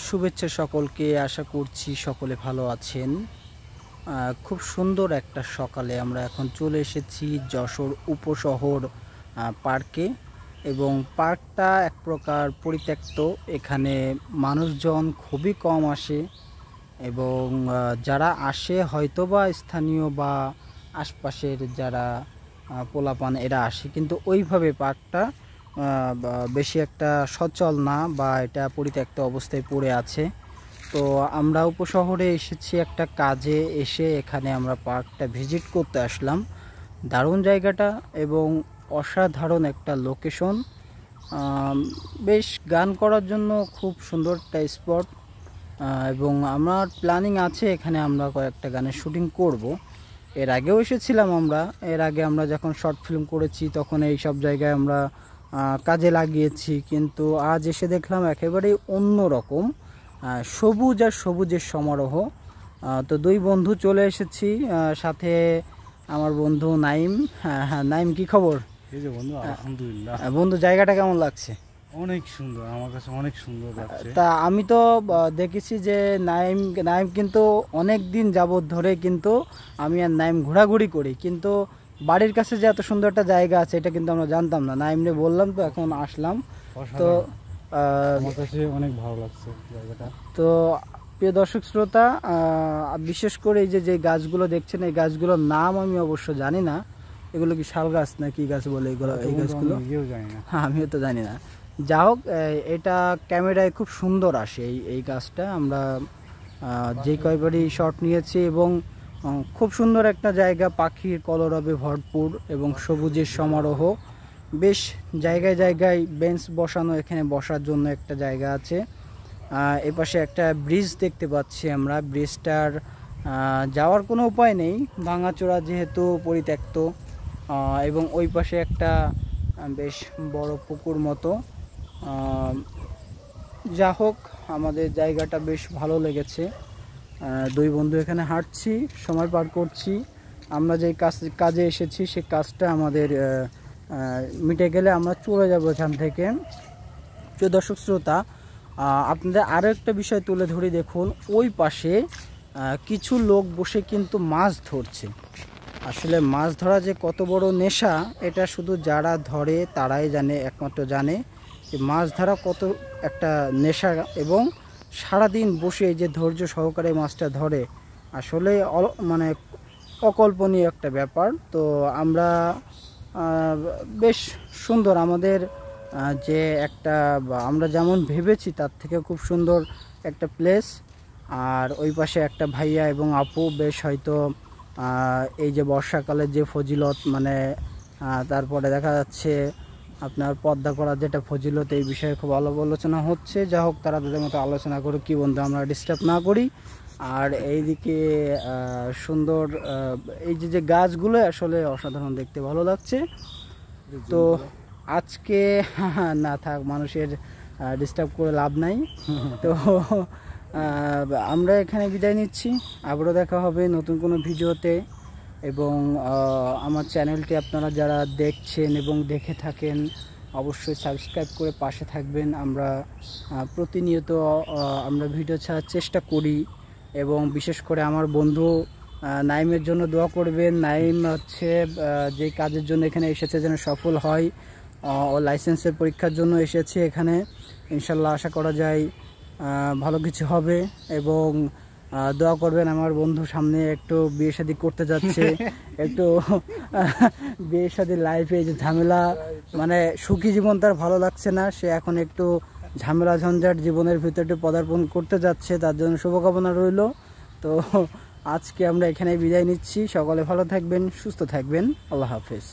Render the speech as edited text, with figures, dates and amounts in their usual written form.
শুভেচ্ছা সকলকে। আশা করছি সকলে ভালো আছেন। খুব সুন্দর একটা সকালে আমরা এখন চলে এসেছি যশোর উপশহর পার্কে, এবং পার্কটা এক প্রকার পরিত্যক্ত। এখানে মানুষজন খুবই কম আসে, এবং যারা আসে হয়তোবা স্থানীয় বা আশপাশের যারা পোলাপান এরা আসে, কিন্তু ওইভাবে পার্কটা বেশি একটা সচল না, বা এটা পরিত্যক্ত অবস্থায় পড়ে আছে। তো আমরা উপশহরে এসেছি একটা কাজে, এসে এখানে আমরা পার্কটা ভিজিট করতে আসলাম। দারুণ জায়গাটা এবং অসাধারণ একটা লোকেশন, বেশ গান করার জন্য খুব সুন্দর একটা স্পট, এবং আমার প্ল্যানিং আছে এখানে আমরা কয়েকটা গানের শুটিং করব। এর আগেও এসেছিলাম আমরা, এর আগে আমরা যখন শর্ট ফিল্ম করেছি তখন এই সব জায়গায় আমরা কাজে লাগিয়েছি, কিন্তু আজ এসে দেখলাম একেবারেই অন্য রকম, সবুজ আর সবুজের সমারোহ। তো দুই বন্ধু চলে এসেছি, সাথে আমার বন্ধু নাইম। হ্যাঁ নাইম, কি খবর? এই যে বন্ধু, আলহামদুলিল্লাহ। বন্ধু, জায়গাটা কেমন লাগছে? অনেক সুন্দর, আমার কাছে অনেক সুন্দর লাগছে। তা আমি তো দেখেছি যে নাইম কিন্তু অনেক দিন যাবত ধরে কিন্তু আমি আর নাইম ঘোরাঘুরি করি, কিন্তু বাড়ির কাছে যে এত সুন্দর একটা জায়গা আছে এটা কিন্তু আমরা জানতাম না। নাইমরে বললাম, তো এখন আসলাম। তো আমার কাছে অনেক ভালো লাগছে জায়গাটা। তো প্রিয় দর্শক শ্রোতা, বিশেষ করে এই যে গাছগুলো দেখছেন, এই গাছগুলোর নাম আমি অবশ্য জানি না। এগুলো কি শাল গাছ না কি গাছ বলে এগুলো? এই গাছগুলো হ্যাঁ, আমিও তো জানি না। যা হোক, এটা ক্যামেরায় খুব সুন্দর আসে এই গাছটা। আমরা যে কয়বারই শট নিয়েছি, এবং খুব সুন্দর একটা জায়গা, পাখির কলরবে ভরপুর এবং সবুজের সমারোহ। বেশ জায়গায় জায়গায় বেঞ্চ বসানো, এখানে বসার জন্য একটা জায়গা আছে। এপাশে একটা ব্রিজ দেখতে পাচ্ছি আমরা। ব্রিজটার যাওয়ার কোনো উপায় নেই, ভাঙাচোরা যেহেতু, পরিত্যক্ত, এবং ওই পাশে একটা বেশ বড় পুকুর মতো। যা হোক, আমাদের জায়গাটা বেশ ভালো লেগেছে। দুই বন্ধু এখানে হাঁটছি, সময় পার করছি। আমরা যে কাজে এসেছি সেই কাজটা আমাদের মিটে গেলে আমরা চলে যাব এখান থেকে। প্রিয় দর্শক শ্রোতা, আপনাদের আরও একটা বিষয় তুলে ধরি। দেখুন, ওই পাশে কিছু লোক বসে কিন্তু মাছ ধরছে। আসলে মাছ ধরা যে কত বড় নেশা, এটা শুধু যারা ধরে তারাই জানে, একমাত্র জানে যে মাছ ধরা কত একটা নেশা, এবং সারাদিন বসে যে ধৈর্য সহকারে মাছটা ধরে, আসলে মানে অকল্পনীয় একটা ব্যাপার। তো আমরা বেশ সুন্দর আমাদের যে একটা, আমরা যেমন ভেবেছি তার থেকে খুব সুন্দর একটা প্লেস। আর ওই পাশে একটা ভাইয়া এবং আপু বেশ হয়তো এই যে বর্ষাকালে যে ফজিলত, মানে তারপরে দেখা যাচ্ছে আপনার পর্দা করার যেটা ফজিলত, এই বিষয়ে খুব আলোচনা হচ্ছে। যা হোক, তারা তাদের মতো আলোচনা করে, কি বন্ধু, আমরা ডিস্টার্ব না করি। আর এইদিকে সুন্দর এই যে গাছগুলো আসলে অসাধারণ, দেখতে ভালো লাগছে। তো আজকে না থাক, মানুষের ডিস্টার্ব করে লাভ নাই। তো আমরা এখানে বিদায় নিচ্ছি, আবারও দেখা হবে নতুন কোনো ভিডিওতে। এবং আমার চ্যানেলটি আপনারা যারা দেখছেন এবং দেখে থাকেন, অবশ্যই সাবস্ক্রাইব করে পাশে থাকবেন। আমরা প্রতিনিয়ত আমরা ভিডিও ছাড়ার চেষ্টা করি, এবং বিশেষ করে আমার বন্ধু নাইমের জন্য দোয়া করবেন। নাইম হচ্ছে যে কাজের জন্য এখানে এসেছে যেন সফল হয়। ও লাইসেন্সের পরীক্ষার জন্য এসেছে এখানে, ইনশাল্লাহ আশা করা যায় ভালো কিছু হবে। এবং দোয়া করবেন, আমার বন্ধু সামনে একটু বিয়ে শাদী করতে যাচ্ছে, একটু বিয়ে শাদীর লাইফে যে ঝামেলা, মানে সুখী জীবন তার ভালো লাগছে না, সে এখন একটু ঝামেলা ঝঞ্ঝাট জীবনের ভিতরে পদার্পণ করতে যাচ্ছে, তার জন্য শুভকামনা রইল। তো আজকে আমরা এখানে বিদায় নিচ্ছি, সকলে ভালো থাকবেন, সুস্থ থাকবেন, আল্লাহ হাফেজ।